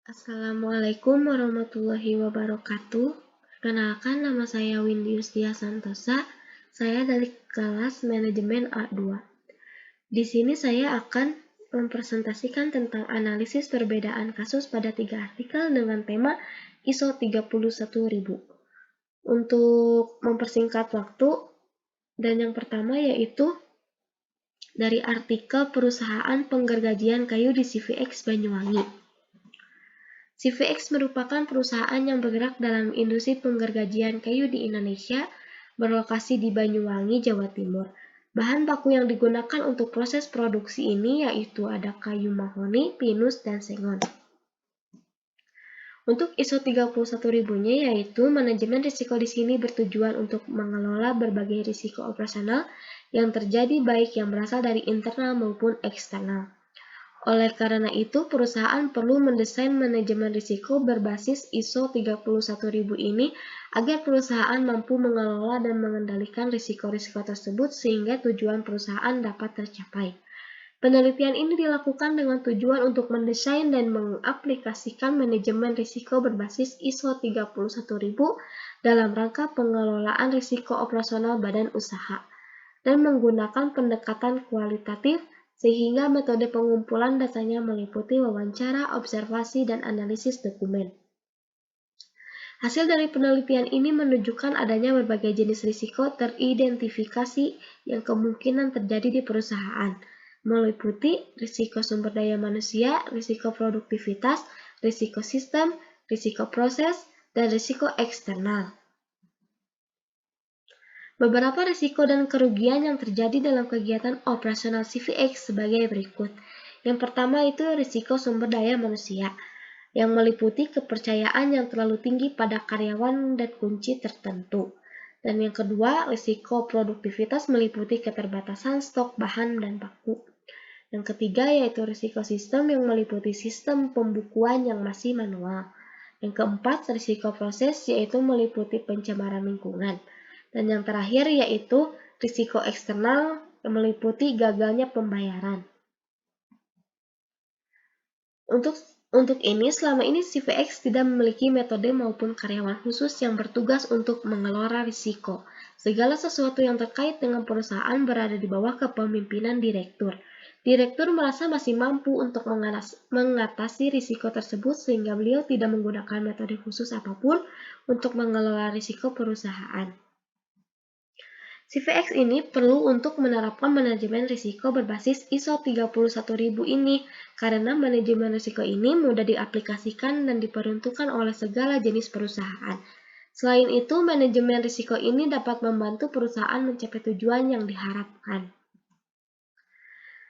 Assalamualaikum warahmatullahi wabarakatuh. Perkenalkan, nama saya Windy Yustia Santosa. Saya dari kelas manajemen A2. Di sini saya akan mempresentasikan tentang analisis perbedaan kasus pada 3 artikel dengan tema ISO 31000. Untuk mempersingkat waktu, dan yang pertama yaitu dari artikel perusahaan penggergajian kayu di CVX Banyuwangi. CVX merupakan perusahaan yang bergerak dalam industri penggergajian kayu di Indonesia, berlokasi di Banyuwangi, Jawa Timur. Bahan baku yang digunakan untuk proses produksi ini yaitu ada kayu mahoni, pinus, dan sengon. Untuk ISO 31000-nya yaitu manajemen risiko di sini bertujuan untuk mengelola berbagai risiko operasional yang terjadi baik yang berasal dari internal maupun eksternal. Oleh karena itu, perusahaan perlu mendesain manajemen risiko berbasis ISO 31000 ini agar perusahaan mampu mengelola dan mengendalikan risiko-risiko tersebut sehingga tujuan perusahaan dapat tercapai. Penelitian ini dilakukan dengan tujuan untuk mendesain dan mengaplikasikan manajemen risiko berbasis ISO 31000 dalam rangka pengelolaan risiko operasional badan usaha dan menggunakan pendekatan kualitatif sehingga metode pengumpulan datanya meliputi wawancara, observasi, dan analisis dokumen. Hasil dari penelitian ini menunjukkan adanya berbagai jenis risiko teridentifikasi yang kemungkinan terjadi di perusahaan, meliputi risiko sumber daya manusia, risiko produktivitas, risiko sistem, risiko proses, dan risiko eksternal. Beberapa risiko dan kerugian yang terjadi dalam kegiatan operasional CVX sebagai berikut. Yang pertama itu risiko sumber daya manusia, yang meliputi kepercayaan yang terlalu tinggi pada karyawan dan kunci tertentu. Dan yang kedua, risiko produktivitas meliputi keterbatasan stok bahan dan baku. Yang ketiga yaitu risiko sistem yang meliputi sistem pembukuan yang masih manual. Yang keempat, risiko proses yaitu meliputi pencemaran lingkungan. Dan yang terakhir yaitu risiko eksternal yang meliputi gagalnya pembayaran. Untuk ini, selama ini CVX tidak memiliki metode maupun karyawan khusus yang bertugas untuk mengelola risiko. Segala sesuatu yang terkait dengan perusahaan berada di bawah kepemimpinan direktur. Direktur merasa masih mampu untuk mengatasi risiko tersebut sehingga beliau tidak menggunakan metode khusus apapun untuk mengelola risiko perusahaan. CVX ini perlu untuk menerapkan manajemen risiko berbasis ISO 31000 ini karena manajemen risiko ini mudah diaplikasikan dan diperuntukkan oleh segala jenis perusahaan. Selain itu, manajemen risiko ini dapat membantu perusahaan mencapai tujuan yang diharapkan.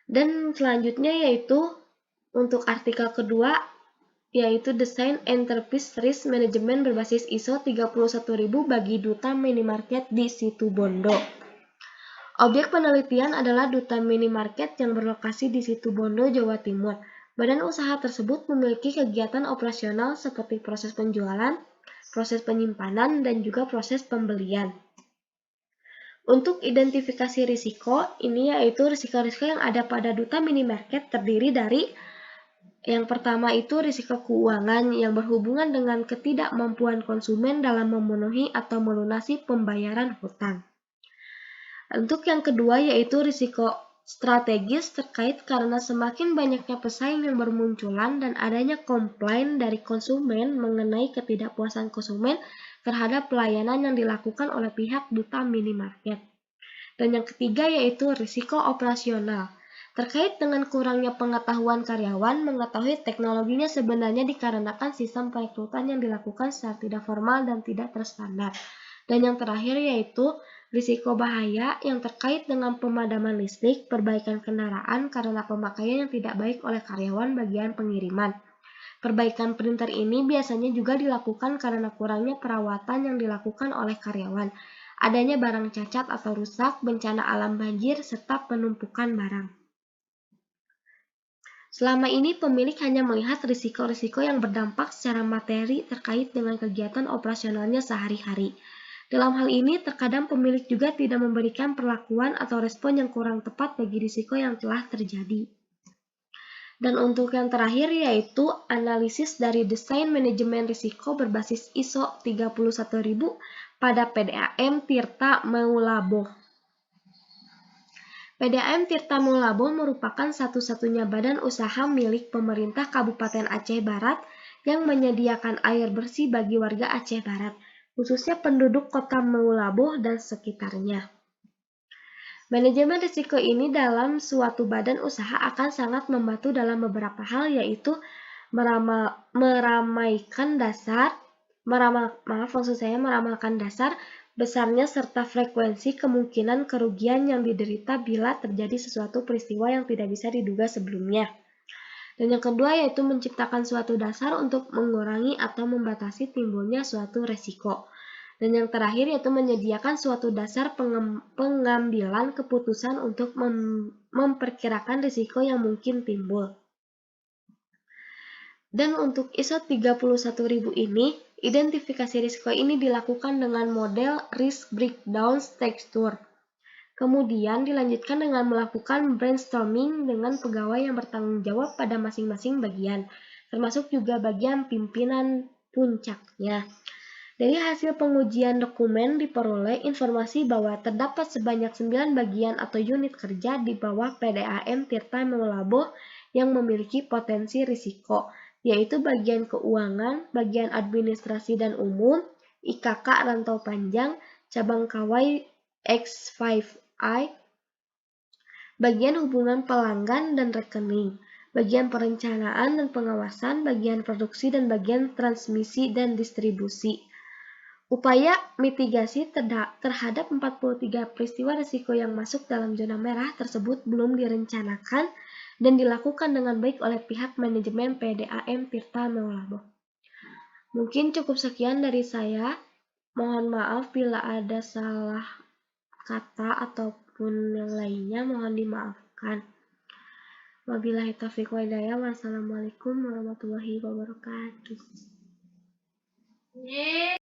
Dan selanjutnya yaitu untuk artikel kedua yaitu Desain Enterprise Risk Management berbasis ISO 31000 bagi duta minimarket di Situbondo. Objek penelitian adalah duta minimarket yang berlokasi di Situbondo, Jawa Timur. Badan usaha tersebut memiliki kegiatan operasional seperti proses penjualan, proses penyimpanan, dan juga proses pembelian. Untuk identifikasi risiko, ini yaitu risiko-risiko yang ada pada duta minimarket terdiri dari yang pertama itu risiko keuangan yang berhubungan dengan ketidakmampuan konsumen dalam memenuhi atau melunasi pembayaran hutang. Untuk yang kedua yaitu risiko strategis terkait karena semakin banyaknya pesaing yang bermunculan dan adanya komplain dari konsumen mengenai ketidakpuasan konsumen terhadap pelayanan yang dilakukan oleh pihak duta minimarket. Dan yang ketiga yaitu risiko operasional. Terkait dengan kurangnya pengetahuan karyawan mengetahui teknologinya sebenarnya dikarenakan sistem perekrutan yang dilakukan secara tidak formal dan tidak terstandar. Dan yang terakhir yaitu risiko bahaya yang terkait dengan pemadaman listrik, perbaikan kendaraan karena pemakaian yang tidak baik oleh karyawan bagian pengiriman. Perbaikan printer ini biasanya juga dilakukan karena kurangnya perawatan yang dilakukan oleh karyawan, adanya barang cacat atau rusak, bencana alam banjir, serta penumpukan barang. Selama ini pemilik hanya melihat risiko-risiko yang berdampak secara materi terkait dengan kegiatan operasionalnya sehari-hari. Dalam hal ini, terkadang pemilik juga tidak memberikan perlakuan atau respon yang kurang tepat bagi risiko yang telah terjadi. Dan untuk yang terakhir yaitu analisis dari desain manajemen risiko berbasis ISO 31000 pada PDAM Tirta Meulabo. PDAM Tirta Meulabo merupakan satu-satunya badan usaha milik pemerintah Kabupaten Aceh Barat yang menyediakan air bersih bagi warga Aceh Barat, khususnya penduduk kota Meulabo dan sekitarnya. Manajemen risiko ini dalam suatu badan usaha akan sangat membantu dalam beberapa hal, yaitu meramalkan dasar besarnya serta frekuensi kemungkinan kerugian yang diderita bila terjadi sesuatu peristiwa yang tidak bisa diduga sebelumnya. Dan yang kedua yaitu menciptakan suatu dasar untuk mengurangi atau membatasi timbulnya suatu resiko. Dan yang terakhir yaitu menyediakan suatu dasar pengambilan keputusan untuk memperkirakan risiko yang mungkin timbul. Dan untuk ISO 31000 ini, identifikasi risiko ini dilakukan dengan model risk breakdown structure. Kemudian dilanjutkan dengan melakukan brainstorming dengan pegawai yang bertanggung jawab pada masing-masing bagian, termasuk juga bagian pimpinan puncaknya. Dari hasil pengujian dokumen diperoleh informasi bahwa terdapat sebanyak 9 bagian atau unit kerja di bawah PDAM Tirta Meulabo yang memiliki potensi risiko, yaitu bagian keuangan, bagian administrasi dan umum, IKK rantau panjang, cabang kawai X5I, bagian hubungan pelanggan dan rekening, bagian perencanaan dan pengawasan, bagian produksi dan bagian transmisi dan distribusi. Upaya mitigasi terhadap 43 peristiwa risiko yang masuk dalam zona merah tersebut belum direncanakan dan dilakukan dengan baik oleh pihak manajemen PDAM Tirta Meulabo. Mungkin cukup sekian dari saya. Mohon maaf bila ada salah kata ataupun yang lainnya, mohon dimaafkan. Wabillahi taufiq wal hidayah. Wassalamualaikum warahmatullahi wabarakatuh.